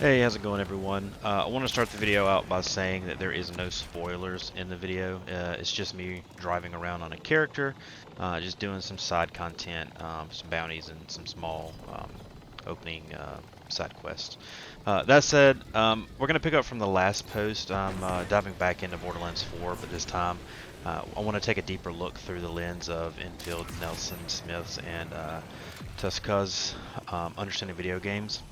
Hey, how's it going, everyone? I want to start the video out by saying that there is no spoilers in the video. It's just me driving around on a character, just doing some side content, some bounties, and some small opening side quests. That said, we're going to pick up from the last post. I'm diving back into Borderlands 4, but this time I want to take a deeper look through the lens of Enfield, Nelson, Smith's, and Tuska's understanding video games.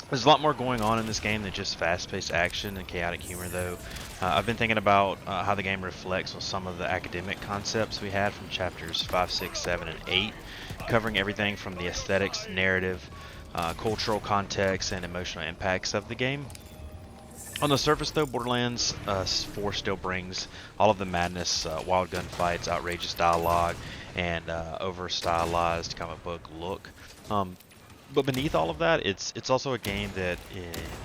There's a lot more going on in this game than just fast-paced action and chaotic humor, though. I've been thinking about how the game reflects on some of the academic concepts we had from chapters 5, 6, 7, and 8, covering everything from the aesthetics, narrative, cultural context, and emotional impacts of the game. On the surface, though, Borderlands 4 still brings all of the madness, wild gunfights, outrageous dialogue, and over-stylized comic book look. But beneath all of that, it's also a game that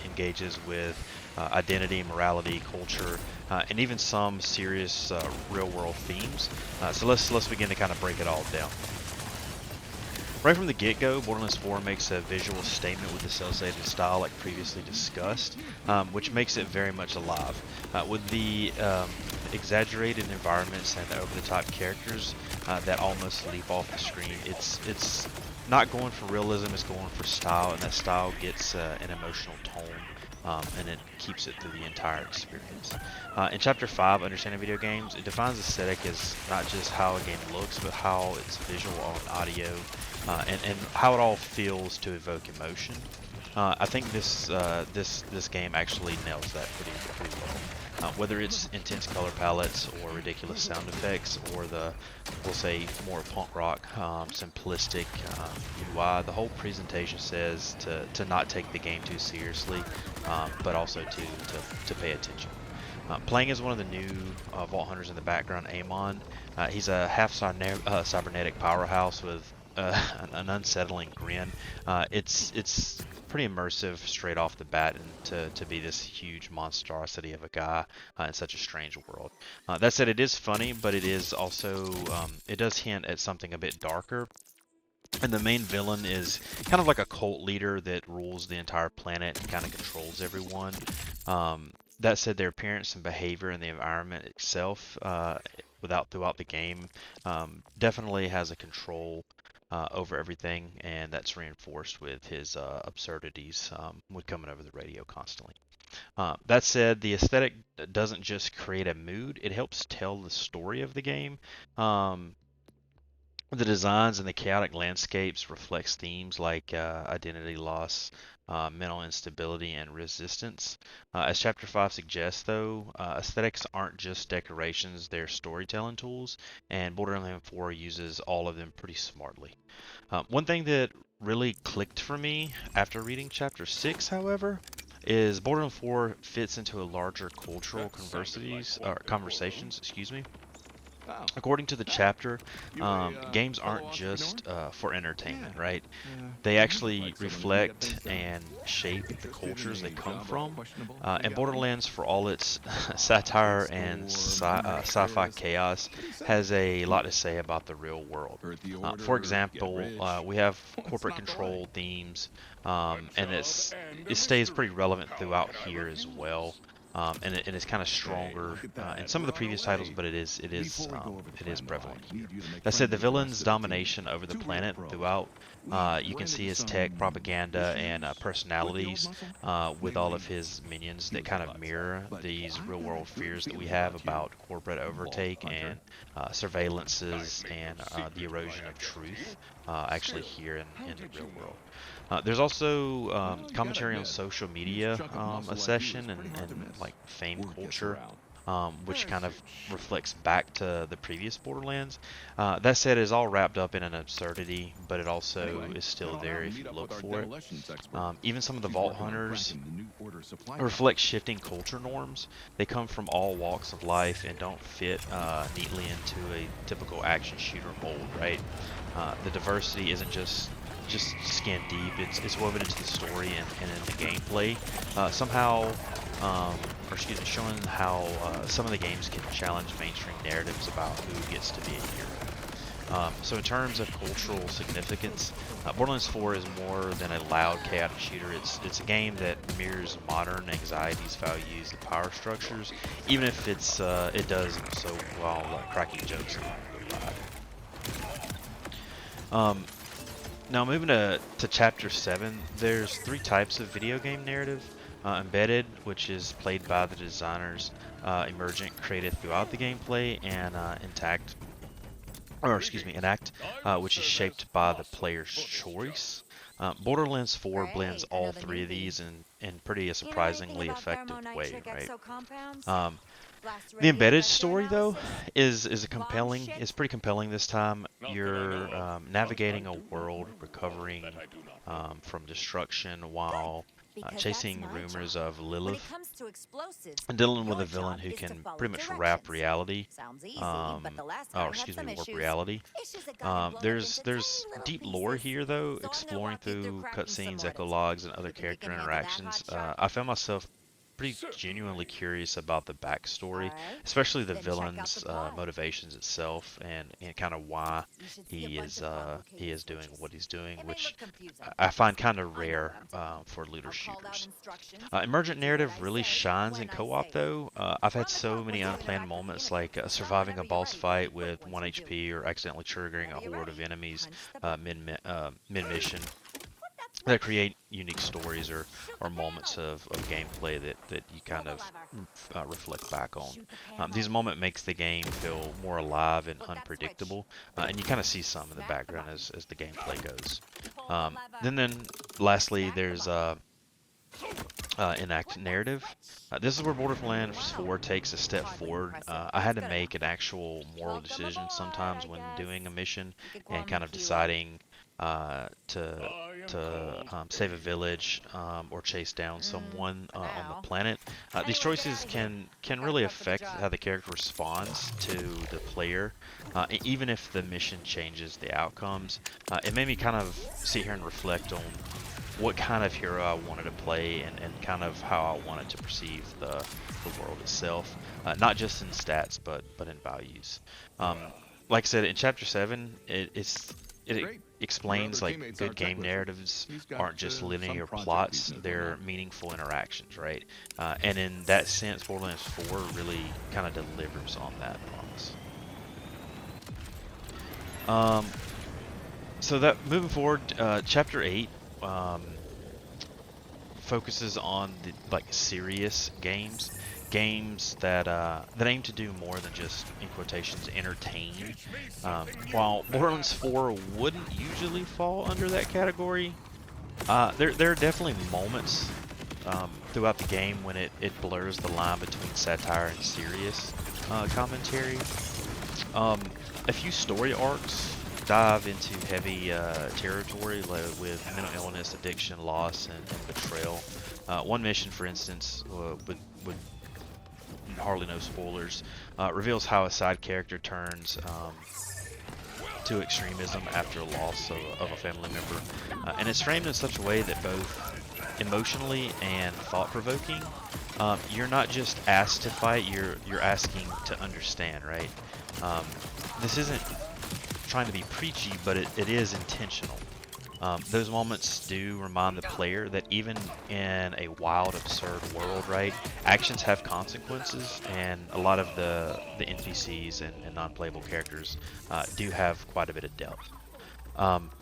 engages with identity, morality, culture, and even some serious real-world themes. So let's begin to kind of break it all down. Right from the get-go, Borderlands 4 makes a visual statement with the cel-shaded style like previously discussed, which makes it very much alive. With the exaggerated environments and the over-the-top characters that almost leap off the screen, it's not going for realism, it's going for style, and that style gets an emotional tone, and it keeps it through the entire experience. In Chapter 5, Understanding Video Games, it defines aesthetic as not just how a game looks, but how it's visual on audio, and how it all feels to evoke emotion. I think this game actually nails that pretty well. Whether it's intense color palettes or ridiculous sound effects, or we'll say more punk rock, simplistic UI, the whole presentation says to not take the game too seriously, but also to pay attention. Playing as one of the new Vault Hunters in the background, Amon. He's a half cybernetic powerhouse with an unsettling grin. It's pretty immersive straight off the bat, and to be this huge monstrosity of a guy in such a strange world. That said, it is funny, but it is also it does hint at something a bit darker. And the main villain is kind of like a cult leader that rules the entire planet and kind of controls everyone. That said, their appearance and behavior and the environment itself, throughout the game, definitely has a control over everything, and that's reinforced with his absurdities when coming over the radio constantly. That said, the aesthetic doesn't just create a mood; it helps tell the story of the game. Um, the designs and the chaotic landscapes reflects themes like identity loss, mental instability, and resistance. As Chapter 5 suggests, though, aesthetics aren't just decorations, they're storytelling tools, and Borderlands 4 uses all of them pretty smartly. One thing that really clicked for me after reading Chapter 6, however, is Borderlands 4 fits into a larger cultural conversations, excuse me. According to the chapter, games aren't just for entertainment, right? They actually reflect and shape the cultures they come from. And Borderlands, for all its satire and sci-fi chaos, has a lot to say about the real world. For example, we have corporate control themes, and it stays pretty relevant throughout here as well. And it's kind of stronger in some of the previous titles, but it is prevalent here. That said, the villain's domination over the planet throughout, you can see his tech, propaganda, and personalities with all of his minions that kind of mirror these real-world fears that we have about corporate overtake and surveillances and the erosion of truth actually here in the real world. There's also commentary on social media, a session, and like fame culture, which kind of reflects back to the previous Borderlands. That said, it's all wrapped up in an absurdity, but it also is still there if you look for it. Even some of the Vault Hunters reflect shifting culture norms. They come from all walks of life and don't fit neatly into a typical action shooter mold, right? The diversity isn't just skin deep. It's woven into the story and in the gameplay. Showing how some of the games can challenge mainstream narratives about who gets to be a hero. So in terms of cultural significance, Borderlands 4 is more than a loud, chaotic shooter. It's a game that mirrors modern anxieties, values, and power structures, even if it does so while cracking jokes along the ride. Um, Now moving to chapter 7, there's three types of video game narrative. Embedded, which is played by the designers, emergent, created throughout the gameplay, and enact, which is shaped by the player's choice. Borderlands 4 blends Great, all another three of newbie. these in pretty a Hear anything surprisingly about effective thermonite way, trick right? exo compounds? Um, Blast the embedded radioactive story though analysis? is a Bomb compelling is shit? pretty compelling this time. Not that I know You're of, but I navigating a do not world know recovering that I do not know. from destruction Good, while because that's chasing my rumors job. of When it Lilith comes to explosives, and dealing with your a villain job who is to can follow pretty much wrap directions. reality, Sounds easy, but the last or guy had excuse me, some warp issues. reality. Issues that got him blown up into There's tiny little deep lore pieces. here though, So I'm gonna exploring walk you through through cracking some cutscenes, more echo today. logs, and other You think you character can handle that, interactions. hotshot? I found myself pretty genuinely Certainly. curious about the All backstory, right, especially the then check out the villain's plot. motivations itself, and kind of why You should see a bunch of he complicated is doing switches. what he's doing, It may which look confusing, I find trust me, kind of I know what rare I'm doing. for looter I'll call out shooters. instructions. You Emergent do what narrative I really say shines in when I co-op say it. though. I've had On the so clock many lets you unplanned interact with the moments enemy. like Start surviving a whenever you're boss ready. fight Quick with when 1 you do. HP or accidentally triggering a Whenever you're horde of ready, enemies punch the button. mid-mission Flip that that switch. create unique stories Shoot or the moments panel. of gameplay that you Pull kind the of lever. reflect back on. Shoot the These panel. moments makes the game feel more alive and Flip that switch. unpredictable, and you kind of see some in the Smack the background button. as the gameplay goes. Pull the lever. Then lastly, Smack the there's button. enact Flip that narrative. switch. This is where Borderlands Wow. 4 takes a step Hardly forward. impressive, I but had it's to good make enough. an actual moral Welcome decision aboard, sometimes I when guess. doing a mission You could call and me kind of Kilo. deciding to I am to called save a Babe. village or chase down someone For on the now. planet. These Anyway, get out choices of here. can Gotta really prep for the affect job. how the character responds to the player, even if the mission changes the outcomes. It made me kind of sit here and reflect on what kind of hero I wanted to play and kind of how I wanted to perceive the world itself, not just in stats but in values. Um, like I said, in chapter 7, it Great. Your explains other like teammates are good tech game with you. narratives He's got aren't just some linear project he's plots; moving they're on. meaningful interactions, right? And in that sense, Borderlands 4 really kind of delivers on that promise. Um, so that moving forward, chapter 8 focuses on the like serious games that aim to do more than just in quotations entertain. Teach me something new. While Borderlands 4 wouldn't usually fall under that category, there are definitely moments throughout the game when it blurs the line between satire and serious commentary. Um, a few story arcs dive into heavy territory with mental illness, addiction, loss, and betrayal. One mission, for instance, with hardly no spoilers, reveals how a side character turns to extremism after a loss of a family member, and it's framed in such a way that both emotionally and thought-provoking. You're not just asked to fight; you're asking to understand, right? Um, this isn't trying to be preachy, but it is intentional. Those moments do remind the player that even in a wild, absurd world, right, actions have consequences, and a lot of the NPCs and non-playable characters do have quite a bit of depth. Um,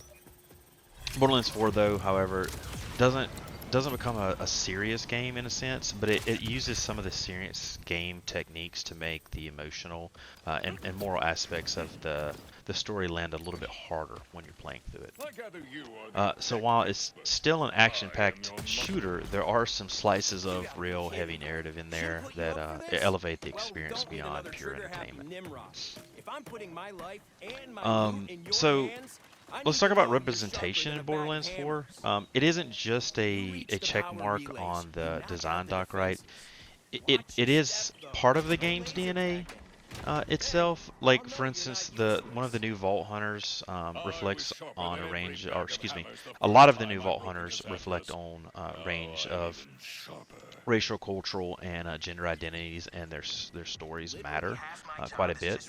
Borderlands 4, though, however, doesn't doesn't become a serious game in a sense, but it uses some of the serious game techniques to make the emotional and moral aspects of the story land a little bit harder when you're playing through it. I gather you are the So while executive it's director. still an I am action-packed your shooter, mucker. there are some slices of real heavy narrative in there Shouldn't put you that up for this? elevate the Well, experience don't need beyond another pure trigger-happy entertainment. Nimrod. If I'm putting my life and my Um, loot in your so hands, I let's need talk to about know you're sharper representation than in a bag of Borderlands 4. hammers. It isn't just You a reach the check power mark relays. on You the knock out design their dock, right? faces. It Watch your is step, though. part of the No game's laser DNA, tagging. itself, like for instance, the one of the new Vault Hunters reflects on a range, or excuse me, a lot of the new Vault Hunters reflect on range of racial, cultural, and gender identities, and their stories matter quite a bit.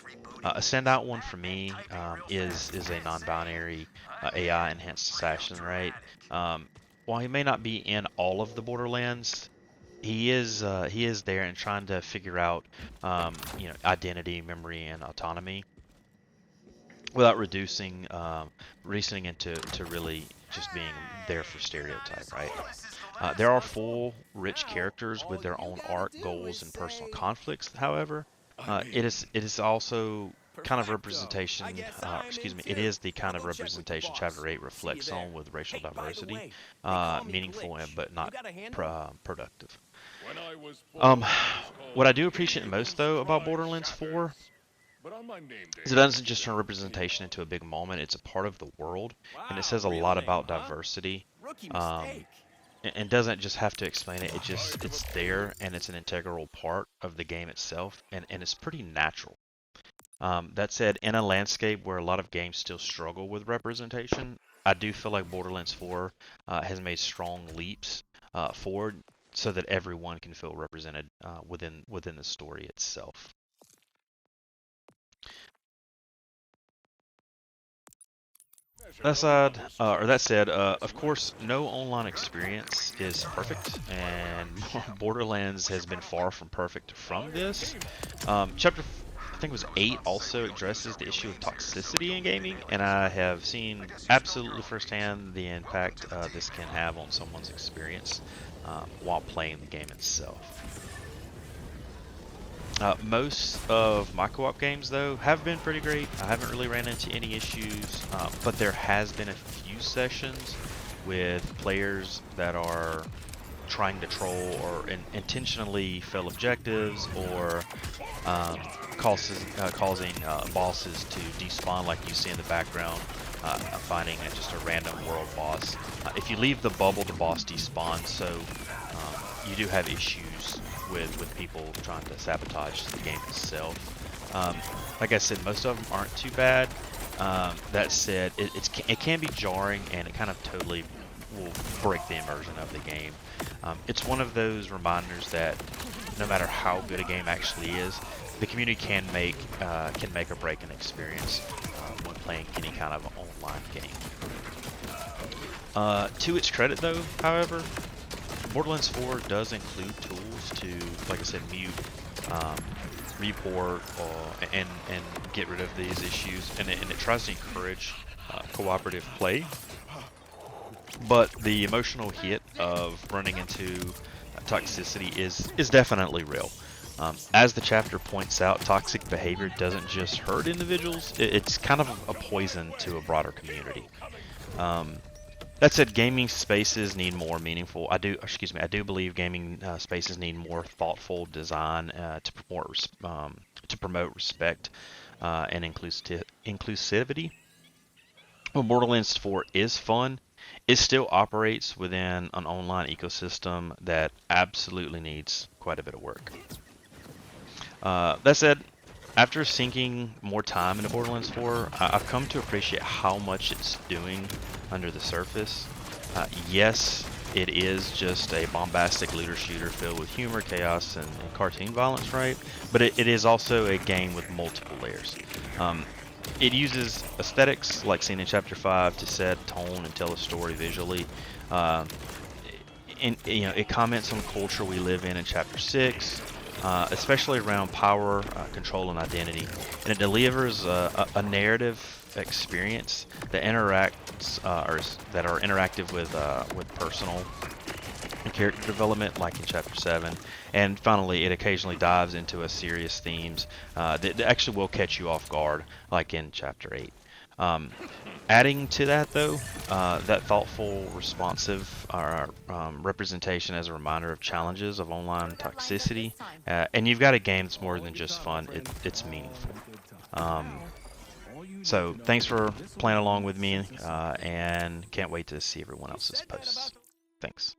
A standout one for me is a non-binary AI enhanced assassin, right? Um, while he may not be in all of the Borderlands, he is there and trying to figure out identity, memory, and autonomy without reducing into to really just being there for stereotype, right? There are full, rich characters with their own arc, goals, and personal conflicts. However, it is also kind of Perfecto. I representation. guess I'm Excuse in me, it too. is the I'll kind of go check with the representation boss. Chapter 8 See you reflects there. on with racial Hey, by the diversity, way, they call me meaningful and Glitch. but You not got a handle? productive. When I was Um, 4, I was what I called do King appreciate most Who's though about Tribe Borderlands 4 Shatters. But on my name is it day, doesn't you just turn can call me representation into a Bob. big moment. It's a part of the world, and it Wow, says a real lot name, about huh? diversity. Rookie Um, mistake. and doesn't just have to explain it. Kind of a It's pain. there and it's an integral part of the game itself, and it's pretty natural. That said, in a landscape where a lot of games still struggle with representation, I do feel like Borderlands 4 has made strong leaps forward so that everyone can feel represented within the story itself. That said, of course, no online experience is perfect, and Borderlands has been far from perfect from this. I think it was 8 also addresses the issue of toxicity in gaming, and I have seen absolutely firsthand the impact this can have on someone's experience while playing the game itself. Most of my co-op games, though, have been pretty great. I haven't really ran into any issues, but there has been a few sessions with players that are trying to troll or intentionally fail objectives or causing bosses to despawn like you see in the background. Finding just a random world boss. If you leave the bubble, the boss despawns, so you do have issues with people trying to sabotage the game itself. Like I said, most of them aren't too bad. That said, it can be jarring and it kind of totally will break the immersion of the game. It's one of those reminders that no matter how good a game actually is, the community can make or break an experience when playing any kind of online game. To its credit, though, however, Borderlands 4 does include tools to, like I said, mute, um, report, and get rid of these issues, and it tries to encourage cooperative play. But the emotional hit of running into toxicity is definitely real. As the chapter points out, toxic behavior doesn't just hurt individuals; it's kind of a poison to a broader community. Um, that said, gaming spaces need more meaningful. I do believe gaming spaces need more thoughtful design to promote respect and inclusivity. Well, Borderlands 4 is fun. It still operates within an online ecosystem that absolutely needs quite a bit of work. That said, after sinking more time into Borderlands 4, I've come to appreciate how much it's doing under the surface. Yes, it is just a bombastic looter shooter filled with humor, chaos, and cartoon violence, right? But it is also a game with multiple layers. Um, it uses aesthetics like seen in Chapter 5 to set tone and tell a story visually. Uh, and it comments on the culture we live in Chapter 6, especially around power, control, and identity. And it delivers a narrative experience that that are interactive with personal and character development, like in Chapter 7. And finally, it occasionally dives into a serious themes that actually will catch you off guard, like in Chapter 8. Um, Adding to that, though, that thoughtful, responsive representation as a reminder of challenges of online toxicity, and you've got a game that's more than just fun; it's meaningful. Um, so, thanks for playing along with me, and can't wait to see everyone else's posts. Thanks.